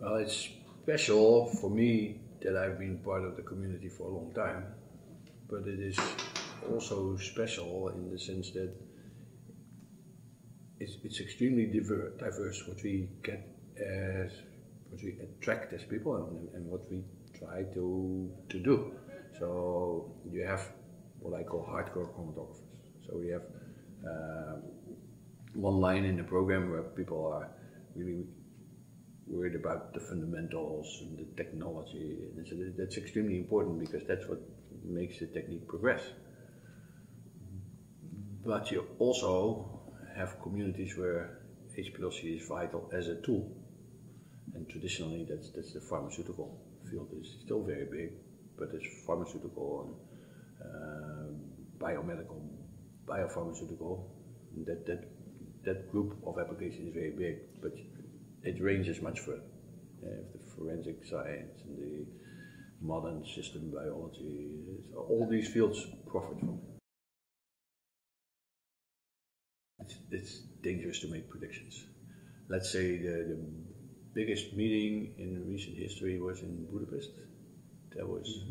Well, it's special for me that I've been part of the community for a long time, but it is also special in the sense that it's extremely diverse what we get as, what we attract as people and what we try to do. So you have what I call hardcore chromatographers. So we have one line in the program where people are really worried about the fundamentals and the technology, and so that's extremely important because that's what makes the technique progress. But you also have communities where HPLC is vital as a tool, and traditionally that's the pharmaceutical field. Is still very big, but it's pharmaceutical and biomedical, biopharmaceutical. That group of applications is very big, but it ranges much further. The forensic science and the modern system biology, all these fields profit from it. It's dangerous to make predictions. Let's say the biggest meeting in recent history was in Budapest. That was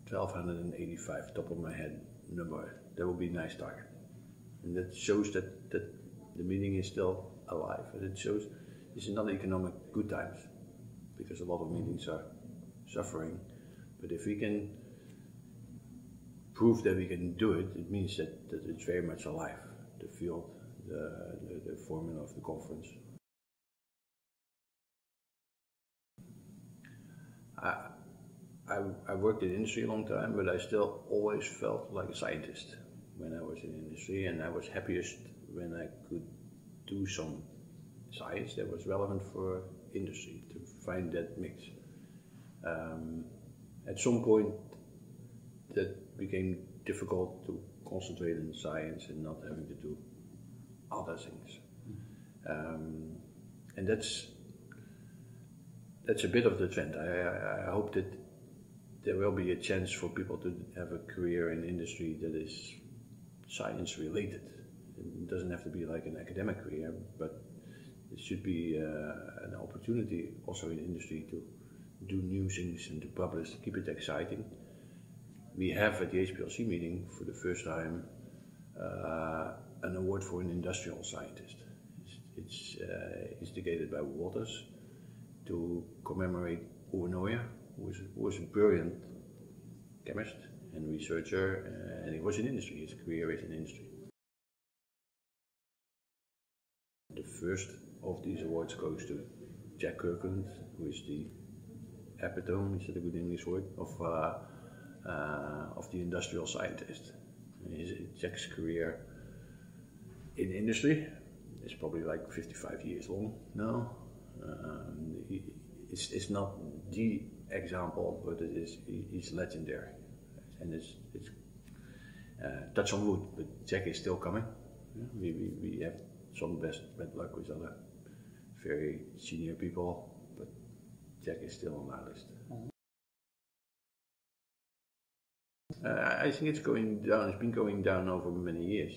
1,285, top of my head number. That would be a nice target. And that shows that the meeting is still alive. And it shows it's not economic good times, because a lot of meetings are suffering. But if we can prove that we can do it, it means that it's very much alive. The field, the formula of the conference. I worked in industry a long time, but I still always felt like a scientist when I was in industry, and I was happiest when I could do some science that was relevant for industry, to find that mix. At some point that became difficult to concentrate on science and not having to do other things. And that's a bit of the trend. I hope that there will be a chance for people to have a career in industry that is science related. It doesn't have to be like an academic career, but it should be an opportunity also in industry to do new things and to publish, to keep it exciting. We have at the HPLC meeting for the first time an award for an industrial scientist. It's instigated by Waters to commemorate Uwe Neuer, who was a brilliant chemist and researcher, and he was in industry. His career is in industry. The first of these awards goes to Jack Kirkland, who is the epitome, is that a good English word, of the industrial scientist. Jack's career in industry is probably like 55 years long now. It's not the example, but he's legendary, and it's touch on wood, but Jack is still coming. We have some bad luck with other very senior people, but Jack is still on our list. I think it's going down. It's been going down over many years.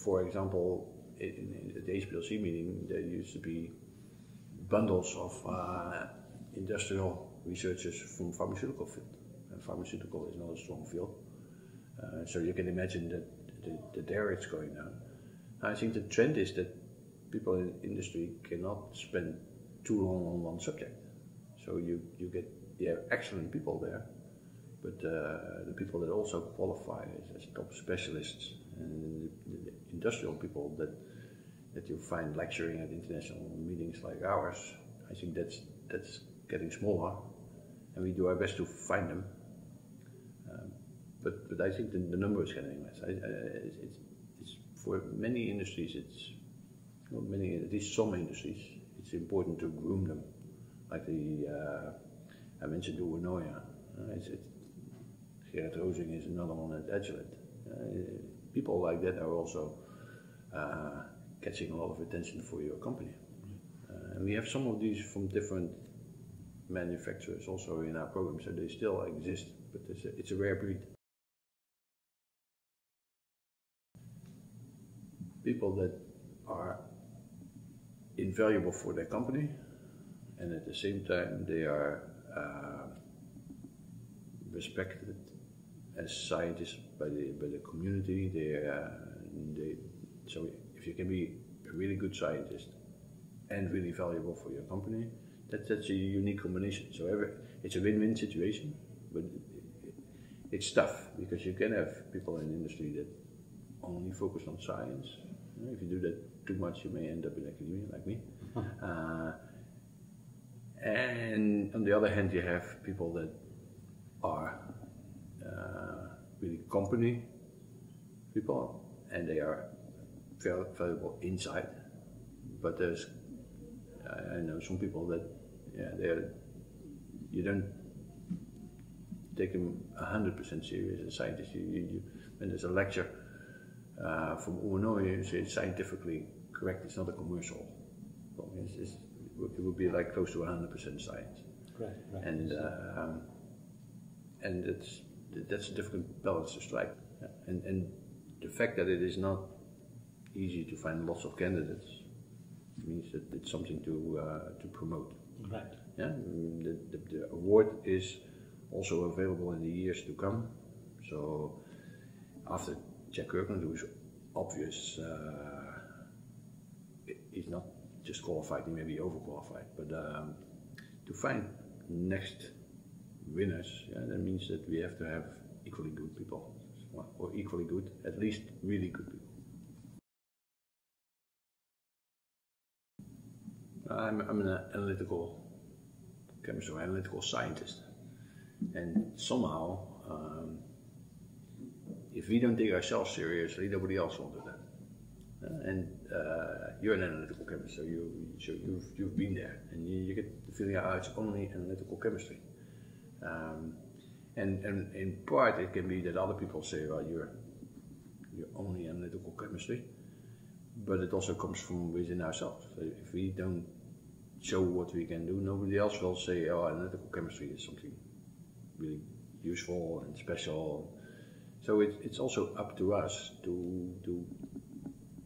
For example, at the HPLC meeting, there used to be bundles of industrial researchers from pharmaceutical field. And pharmaceutical is not a strong field, so you can imagine that there it's going down. I think the trend is that people in industry cannot spend too long on one subject. So you have excellent people there, but the people that also qualify as top specialists, and the industrial people that you find lecturing at international meetings like ours, I think that's getting smaller, and we do our best to find them. But I think the number is getting less. It's for many industries, it's not many, at least some industries, it's important to groom them. Like I mentioned Uwe Neuer. Gerrit Rozing is another one at Agilent. People like that are also catching a lot of attention for your company. And we have some of these from different manufacturers also in our program, so they still exist, but it's a rare breed. People that are invaluable for their company, and at the same time they are respected as scientists by the community. So if you can be a really good scientist and really valuable for your company, that's a unique combination. So it's a win-win situation, but it's tough because you can have people in the industry that only focus on science. If you do that too much, you may end up in academia, like me. And on the other hand, you have people that are really company people, and they are very valuable inside. But I know some people that, you don't take them 100% serious as a scientist. When there's a lecture from UNO, you say it's scientifically correct. It's not a commercial. It would be like close to 100% science. Right. And that's a difficult balance to strike. And the fact that it is not easy to find lots of candidates means that it's something to promote. Right. Yeah. The award is also available in the years to come. So after Jack Kirkland, who is obvious, he's not just qualified, he may be overqualified, but to find next winners, that means that we have to have equally good people, or equally good, at least really good people. I'm an analytical chemist or analytical scientist, and somehow, if we don't take ourselves seriously, nobody else will do that. You're an analytical chemist, so you've been there, and you get the feeling, it's only analytical chemistry. And in part, it can be that other people say, well, you're only analytical chemistry, but it also comes from within ourselves. So if we don't show what we can do, nobody else will say, oh, analytical chemistry is something really useful and special. So it's also up to us to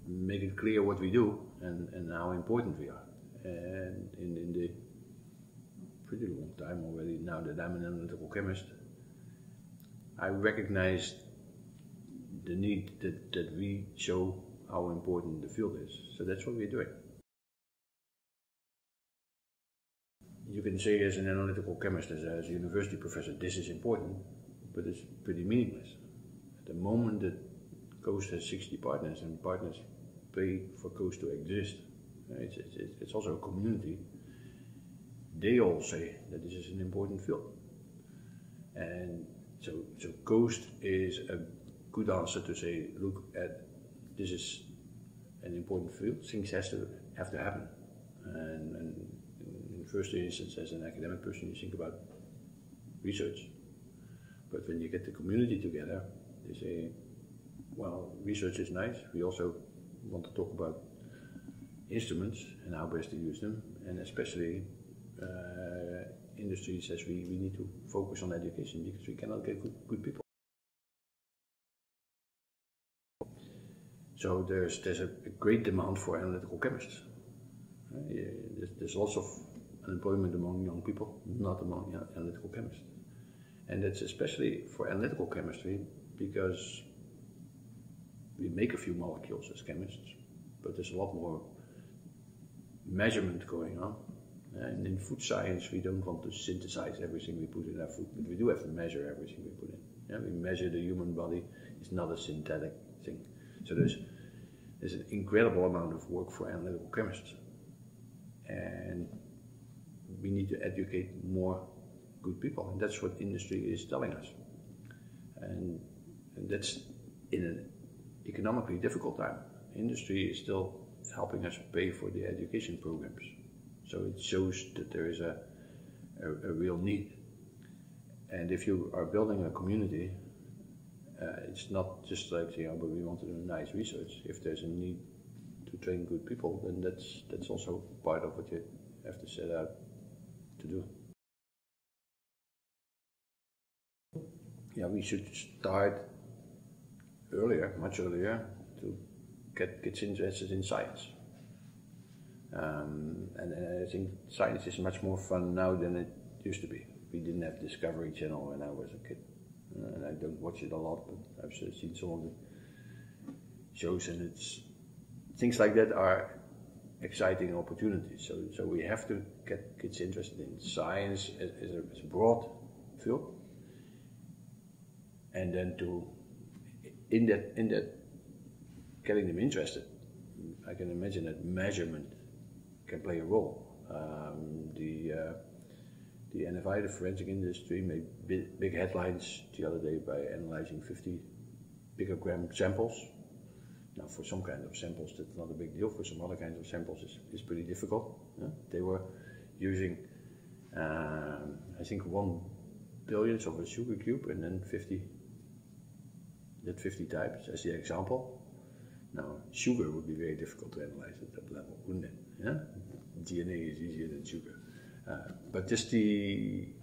make it clear what we do and how important we are. And in the pretty long time already, now that I'm an analytical chemist, I recognize the need that we show how important the field is. So that's what we're doing. You can say as an analytical chemist, as a university professor, this is important, but it's pretty meaningless. At the moment that Coast has 60 partners and partners pay for Coast to exist, it's also a community. They all say that this is an important field. And so Coast is a good answer to say, look at, this is an important field, things have to happen. And in the first instance, as an academic person, you think about research. But when you get the community together, they say, well, research is nice, we also want to talk about instruments and how best to use them, and especially industry says we need to focus on education because we cannot get good people. So there's a great demand for analytical chemists. There's lots of unemployment among young people, not among analytical chemists. And that's especially for analytical chemistry because we make a few molecules as chemists, but there's a lot more measurement going on. And in food science, we don't want to synthesize everything we put in our food, but we do have to measure everything we put in. Yeah, we measure the human body, it's not a synthetic thing. So there's an incredible amount of work for analytical chemists. And we need to educate more good people, and that's what industry is telling us. And that's in an economically difficult time. Industry is still helping us pay for the education programs. So it shows that there is a real need. And if you are building a community, it's not just like saying, oh, but we want to do nice research. If there's a need to train good people, then that's also part of what you have to set out to do. Yeah, we should start earlier, much earlier, to get kids interested in science. And I think science is much more fun now than it used to be. We didn't have Discovery Channel when I was a kid, and I don't watch it a lot, but I've seen some of the shows, and it's things like that are exciting opportunities. So we have to get kids interested in science as a broad field, and then in that getting them interested, I can imagine that measurement can play a role. The NFI, the forensic industry, made big headlines the other day by analyzing 50 picogram samples. Now, for some kind of samples, that's not a big deal. For some other kinds of samples, it's pretty difficult. Yeah? They were using, I think, 1 billionth of a sugar cube, and then 50 types as the example. Now, sugar would be very difficult to analyze at that level, wouldn't it? Yeah? DNA is easier than sugar. But just the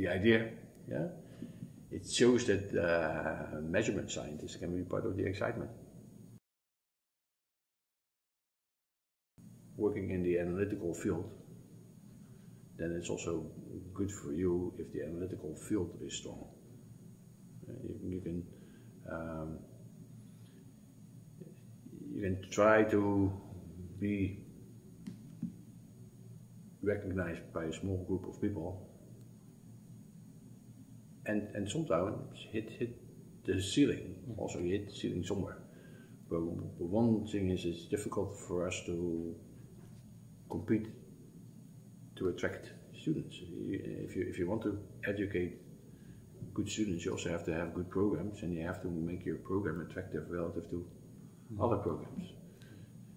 idea, yeah, it shows that measurement scientists can be part of the excitement. Working in the analytical field, then it's also good for you if the analytical field is strong. You can try to be recognized by a small group of people, and sometimes hit the ceiling. Also, you hit the ceiling somewhere. But one thing is, it's difficult for us to compete to attract students. If you want to educate good students, you also have to have good programs, and you have to make your program attractive relative to other programs.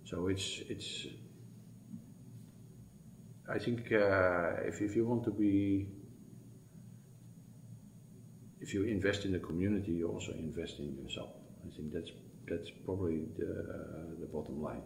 So it's I think if you want to be, if you invest in the community, you also invest in yourself. I think that's probably the bottom line.